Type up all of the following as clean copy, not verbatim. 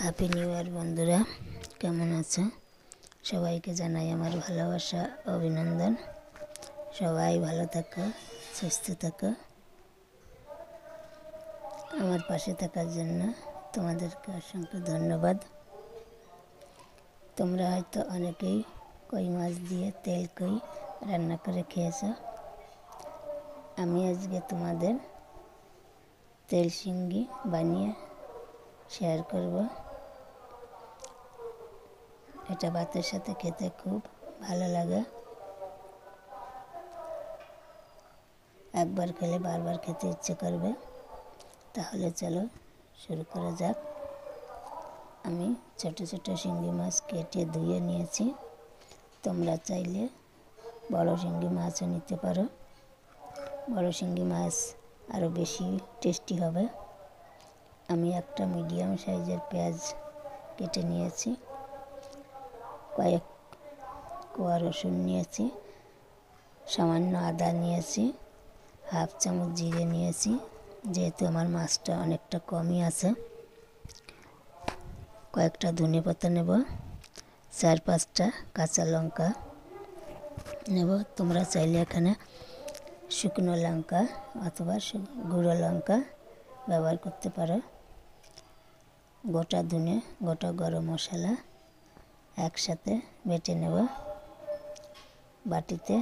Happy new year বন্ধুরা, কেমন আছো? সবাইকে জানাই আমার ভালোবাসা, অভিনন্দন। সবাই ভালো থাকো, সুস্থ থাকো। আমার পাশে থাকার জন্য তোমাদেরকে অসংখ্য ধন্যবাদ। তোমরা হয়তো অনেকেই কই মাছ দিয়ে তেল কই রান্না করে খেয়েছো। আমি আজকে তোমাদের তেল শিঙ্গি বানিয়ে শেয়ার করব। এটা ভাতের সাথে খেতে খুব ভালো লাগে। একবার খেলে বারবার খেতে ইচ্ছে করবে। তাহলে চলো শুরু করা যাক। আমি ছোট ছোট শিঙ্গি মাছ কেটে ধুয়ে নিয়েছি। তোমরা চাইলে বড় শিঙ্গি মাছও নিতে পারো। বড় শিঙ্গি মাছ আরও বেশি টেস্টি হবে। আমি একটা মিডিয়াম সাইজের পেঁয়াজ কেটে নিয়েছি, কয়েক কোয়া রসুন নিয়েছি, সামান্য আদা নিয়েছি, হাফ চামচ জিরে নিয়েছি, যেহেতু আমার মাছটা অনেকটা কমই আছে। কয়েকটা ধনেপাতা নেব, 4-5টা কাঁচা লঙ্কা নেব। তোমরা চাইলে এখানে শুকনো লঙ্কা অথবা গুঁড়ো লঙ্কা ব্যবহার করতে পারো। গোটা ধনে, গোটা গরম মশলা একসাথে বেটে নেব। বাটিতে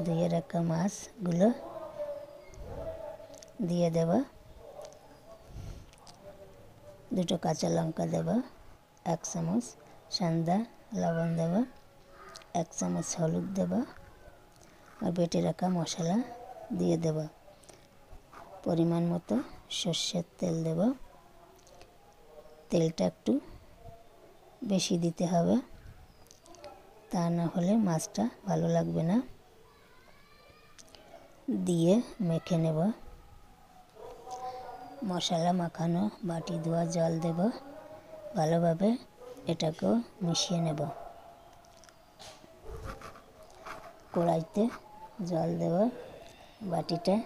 ধুয়ে রাখা মাছগুলো দিয়ে দেব। 2টো কাঁচা লঙ্কা দেব, 1 চামচ সাদা লবণ দেব, 1 চামচ হলুদ দেব, আর বেটে রাখা মশলা দিয়ে দেব। পরিমাণ মতো সর্ষের তেল দেব। তেলটা একটু বেশি দিতে হবে, তা না হলে মাছটা ভালো লাগবে না। দিয়ে মেখে নেব। মশলা মাখানো বাটি ধোয়া জল দেব। ভালোভাবে এটাকেও মিশিয়ে নেব। কড়াইতে জল দেব, বাটিটা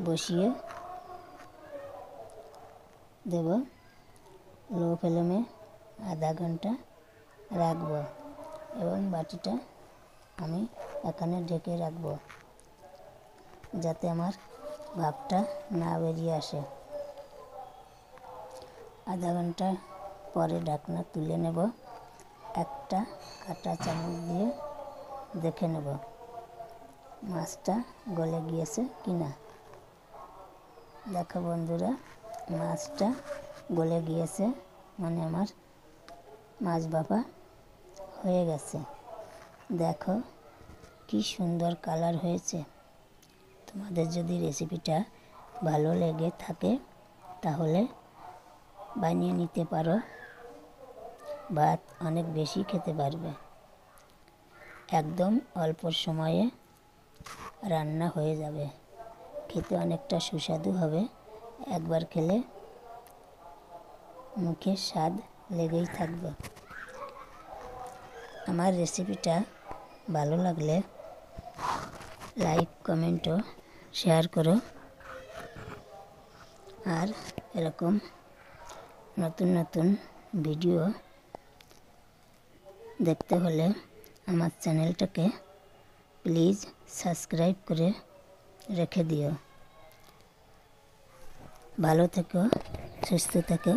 বসিয়ে দেব। লো ফ্লেমে আধা ঘন্টা রাখব এবং বাটিটা আমি এখানে ঢেকে রাখব, যাতে আমার ভাপটা না বেরিয়ে আসে। আধা ঘন্টা পরে ঢাকনা তুলে নেব। একটা কাঁটা চামচ দিয়ে দেখে নেব মাছটা গলে গিয়েছে কিনা। দেখো বন্ধুরা, মাছটা গলে গিয়েছে, মানে আমার মাছ ভাপা হয়ে গেছে। দেখো কি সুন্দর কালার হয়েছে। তোমাদের যদি রেসিপিটা ভালো লেগে থাকে তাহলে বানিয়ে নিতে পারো। ভাত অনেক বেশি খেতে পারবে। একদম অল্প সময়ে রান্না হয়ে যাবে। খেতে অনেকটা সুস্বাদু হবে। একবার খেলে মুখে স্বাদ লেগেই থাকবে। আমার রেসিপিটা ভালো লাগলে লাইক, কমেন্ট ও শেয়ার করো। আর এরকম নতুন নতুন ভিডিও দেখতে হলে আমার চ্যানেলটাকে প্লিজ সাবস্ক্রাইব করে রেখে দিও। ভালো থেকো, সুস্থ থেকো।